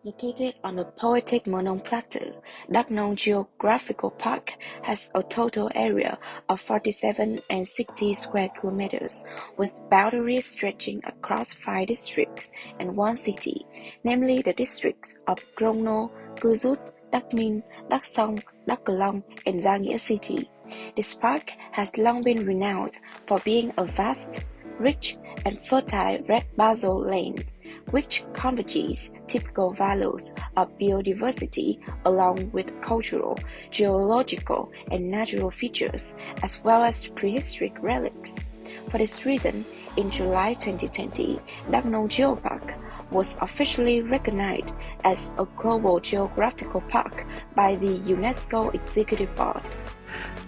Located on the poetic Monong Plateau, Đắk Nông Geographical Park has a total area of 47 and 60 square kilometers, with boundaries stretching across 5 districts and 1 city, namely the districts of Crono, Cư Rút, Đắk Minh, Đắk Song, Đắk Cờ Long, and Gia Nghĩa City. This park has long been renowned for being a vast, rich, and fertile red basalt land, which converges typical values of biodiversity along with cultural, geological, and natural features, as well as prehistoric relics. For this reason, in July 2020, Đắk Nông Geopark was officially recognized as a global geographical park by the UNESCO Executive Board.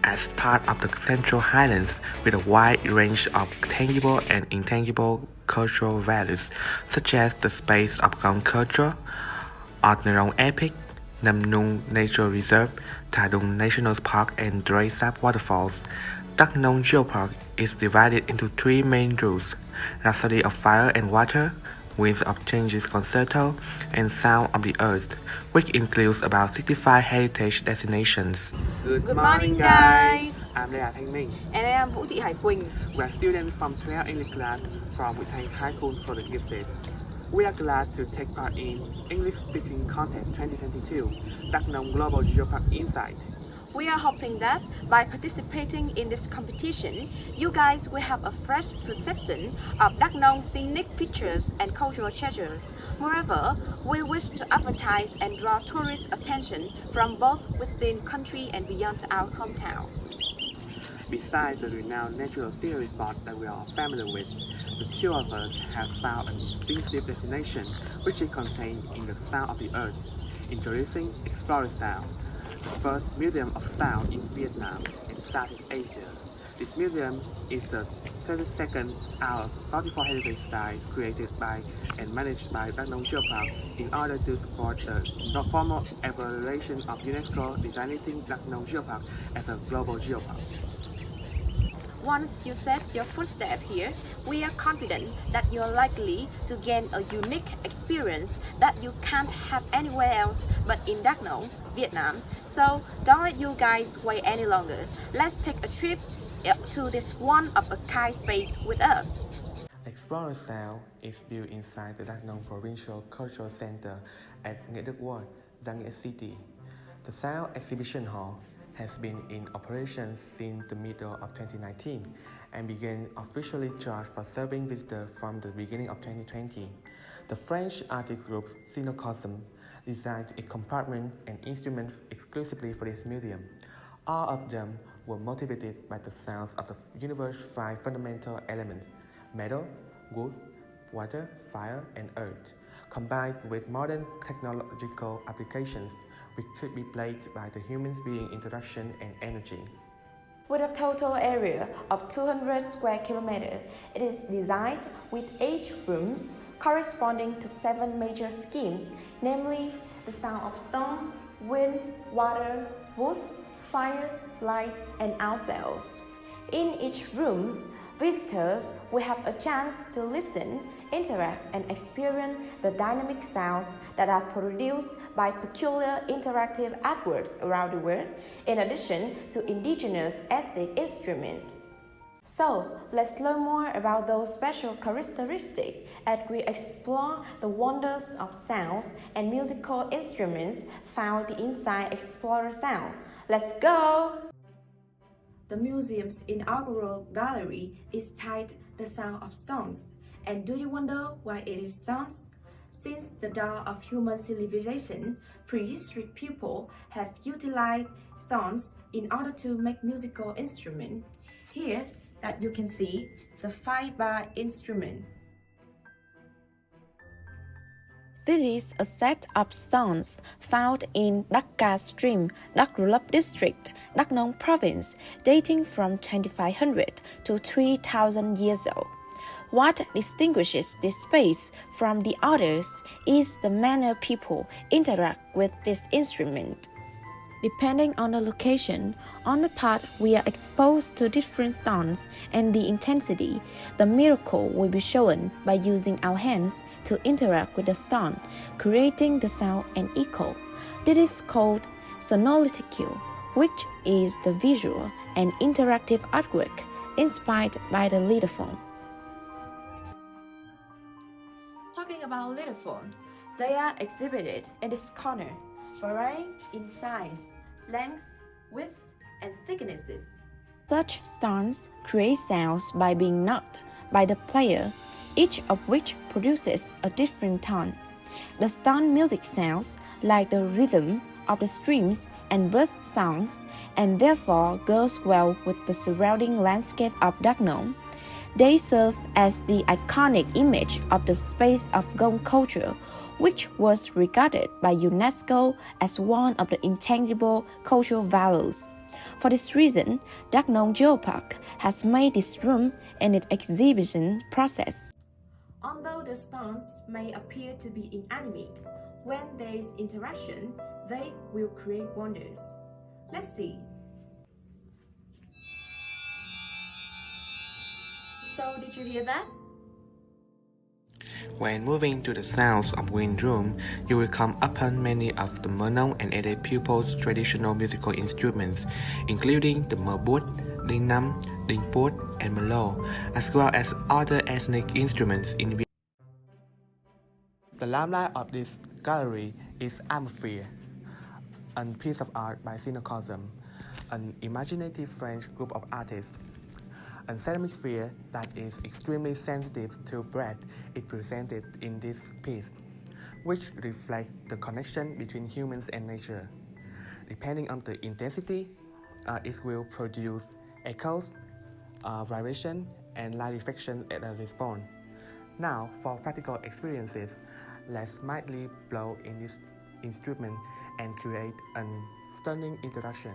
As part of the Central Highlands with a wide range of tangible and intangible cultural values, such as the space of ground culture, Ordnerong Epic, Nam Nung Nature Reserve, Thà Đùng National Park, and Dre Sap Waterfalls. Đắk Nông Geopark is divided into 3 main routes: Rhapsody of Fire and Water, Winds of Change's Concerto, and Sound of the Earth, which includes about 65 heritage destinations. Good morning, guys. I'm Lea Thanh Minh. And I am Vũ Thị Hải Quỳnh. We are students from 12 English class from Vietnam High School for the Gifted. We are glad to take part in English Speaking Contest 2022, Đắk Nông Global Geopark Insight. We are hoping that by participating in this competition, you guys will have a fresh perception of Đắk Nong's scenic features and cultural treasures. Moreover, we wish to advertise and draw tourist attention from both within country and beyond our hometown. Besides the renowned natural scenery spot that we are familiar with, the two of us have found a distinctive destination which is contained in the Sound of the Earth, introducing Explorer Sound, the first museum of sound in Vietnam and Southeast Asia. This museum is the 32nd out of 44 heritage sites created by and managed by Đắk Nông Geopark in order to support the formal evaluation of UNESCO designating Đắk Nông Geopark as a global geopark. Once you set your footstep here, we are confident that you're likely to gain a unique experience that you can't have anywhere else but in Đắk Nông, Vietnam. So don't let you guys wait any longer. Let's take a trip to this one-of-a-kind space with us. Explorer Sound is built inside the Đắk Nông Provincial Cultural Center at Nghĩa Đức Ward, Gia Nghĩa City. The Sound Exhibition Hall has been in operation since the middle of 2019 and began officially charged for serving visitors from the beginning of 2020. The French artist group Sinocosm designed a compartment and instruments exclusively for this museum. All of them were motivated by the sounds of the universe's 5 fundamental elements: metal, wood, water, fire, and earth, combined with modern technological applications which could be played by the human being interaction and energy. With a total area of 200 square kilometers, it is designed with 8 rooms corresponding to 7 major schemes, namely the sound of stone, wind, water, wood, fire, light, and ourselves. In each room, visitors will have a chance to listen, interact, and experience the dynamic sounds that are produced by peculiar interactive artworks around the world, in addition to indigenous ethnic instruments. So, let's learn more about those special characteristics as we explore the wonders of sounds and musical instruments found inside Explorer Sound. Let's go! The museum's inaugural gallery is titled The Sound of Stones. And do you wonder why it is stones? Since the dawn of human civilization, prehistoric people have utilized stones in order to make musical instruments. Here that you can see the 5-bar instrument. This is a set of stones found in Đắk Ca Stream, Đắk Rô Lấp District, Đắk Nông Province, dating from 2500 to 3000 years old. What distinguishes this space from the others is the manner people interact with this instrument. Depending on the location, on the path we are exposed to different sounds and the intensity, the miracle will be shown by using our hands to interact with the sound, creating the sound and echo. This is called sonolytic, which is the visual and interactive artwork inspired by the lithophone. Talking about lithophone, they are exhibited in this corner, varying in size, length, width, and thicknesses. Such stones create sounds by being knocked by the player, each of which produces a different tone. The stone music sounds like the rhythm of the streams and bird songs, and therefore goes well with the surrounding landscape of Dagnam. They serve as the iconic image of the space of Gom culture, which was regarded by UNESCO as one of the intangible cultural values. For this reason, Dagnam Geopark has made this room in its exhibition process. Although the stones may appear to be inanimate, when there is interaction, they will create wonders. Let's see. So, did you hear that? When moving to the sounds of wind room, you will come upon many of the Murnau and Ede people's traditional musical instruments, including the merbut, ding nam, ding pot, and melo, as well as other ethnic instruments in Vietnam. The limelight of this gallery is Atmosphere, a piece of art by Cinecosm, an imaginative French group of artists. A ceramic sphere that is extremely sensitive to breath is presented in this piece, which reflects the connection between humans and nature. Depending on the intensity, it will produce echoes, vibration, and light reflection as a response. Now, for practical experiences, let's mildly blow in this instrument and create a stunning interaction.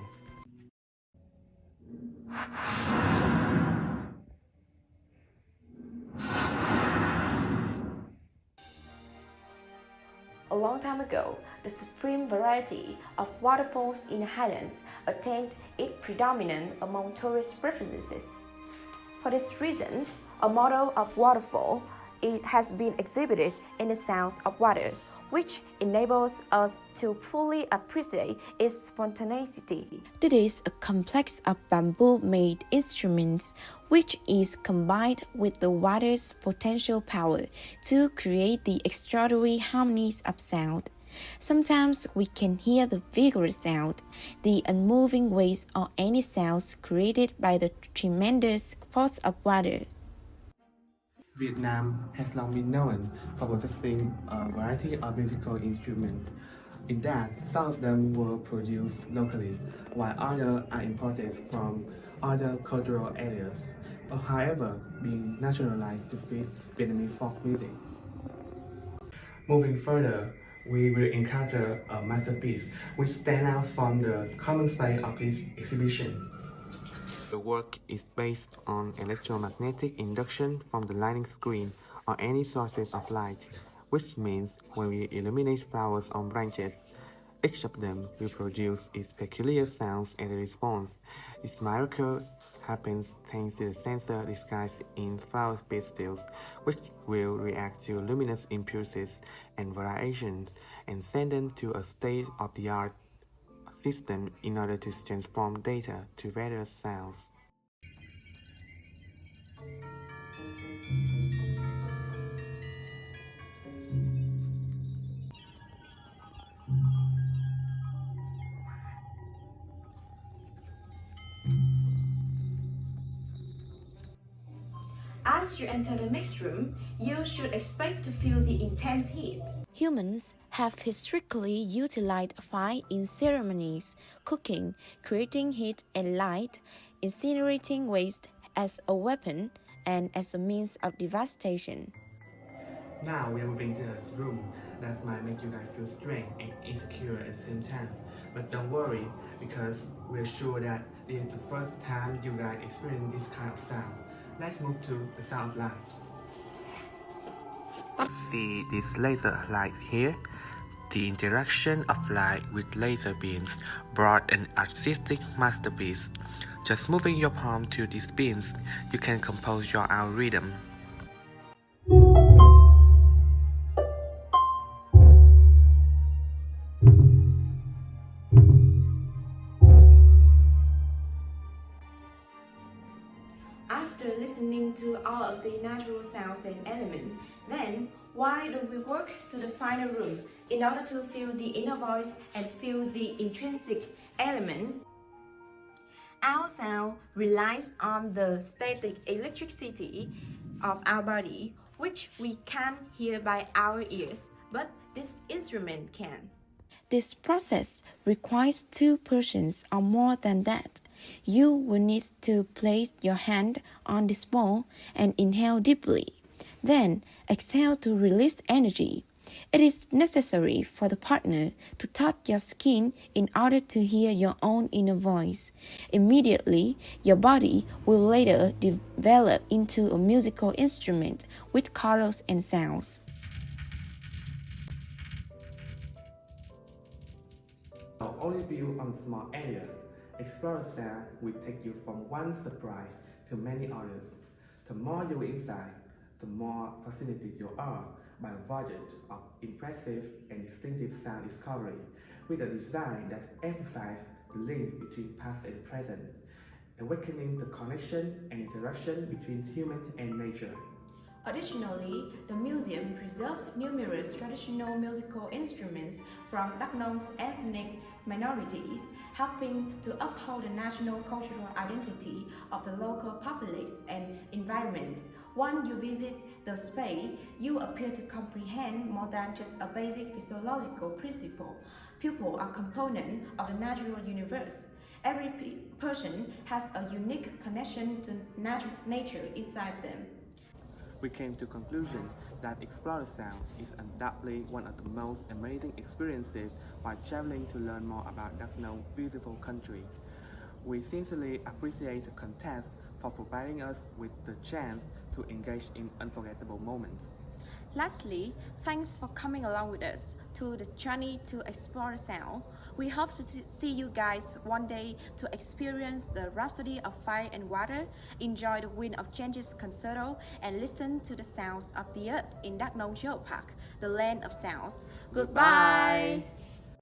A long time ago, the supreme variety of waterfalls in the highlands attained its predominance among tourist preferences. For this reason, a model of waterfall has been exhibited in the sounds of water, which enables us to fully appreciate its spontaneity. This is a complex of bamboo-made instruments which is combined with the water's potential power to create the extraordinary harmonies of sound. Sometimes we can hear the vigorous sound, the unmoving waves, or any sounds created by the tremendous force of water. Vietnam has long been known for possessing a variety of musical instruments. In that, some of them were produced locally, while others are imported from other cultural areas, but however, being naturalized to fit Vietnamese folk music. Moving further, we will encounter a masterpiece which stands out from the common space of this exhibition. The work is based on electromagnetic induction from the lighting screen or any sources of light, which means when we illuminate flowers on branches, each of them will produce its peculiar sounds as a response. This miracle happens thanks to the sensor disguised in flower pistils, which will react to luminous impulses and variations and send them to a state-of-the-art system in order to transform data to various sounds. As you enter the next room, you should expect to feel the intense heat. Humans have historically utilized fire in ceremonies, cooking, creating heat and light, incinerating waste as a weapon and as a means of devastation. Now we are moving to a room that might make you guys feel strange and insecure at the same time. But don't worry, because we're sure that this is the first time you guys experience this kind of sound. Let's move to the sound light. See these laser lights here? The interaction of light with laser beams brought an artistic masterpiece. Just moving your palm to these beams, you can compose your own rhythm. After listening to all of the natural sounds and elements, then why don't we work to the final rooms in order to feel the inner voice and feel the intrinsic element? Our sound relies on the static electricity of our body, which we can't hear by our ears, but this instrument can. This process requires two persons or more than that. You will need to place your hand on this ball and inhale deeply. Then exhale to release energy. It is necessary for the partner to touch your skin in order to hear your own inner voice. Immediately, your body will later develop into a musical instrument with colors and sounds. Now only built on a small area, Explorer Sound will take you from one surprise to many others. The more you are inside, the more fascinated you are by a voyage of impressive and distinctive sound discovery, with a design that emphasizes the link between past and present, awakening the connection and interaction between human and nature. Additionally, the museum preserves numerous traditional musical instruments from Dagnong's ethnic minorities, helping to uphold the national cultural identity of the local populace and environment. Once you visit the space, you appear to comprehend more than just a basic physiological principle. People are components of the natural universe. Every person has a unique connection to nature inside them. We came to the conclusion that Explorer Sound is undoubtedly one of the most amazing experiences while traveling to learn more about Dagnong's beautiful country. We sincerely appreciate the contest for providing us with the chance to engage in unforgettable moments. Lastly, thanks for coming along with us to the journey to explore sound. We hope to see you guys one day to experience the Rhapsody of Fire and Water, enjoy the Wind of Changes concerto, and listen to the sounds of the earth in Dagnong Geopark, the land of sounds. Goodbye!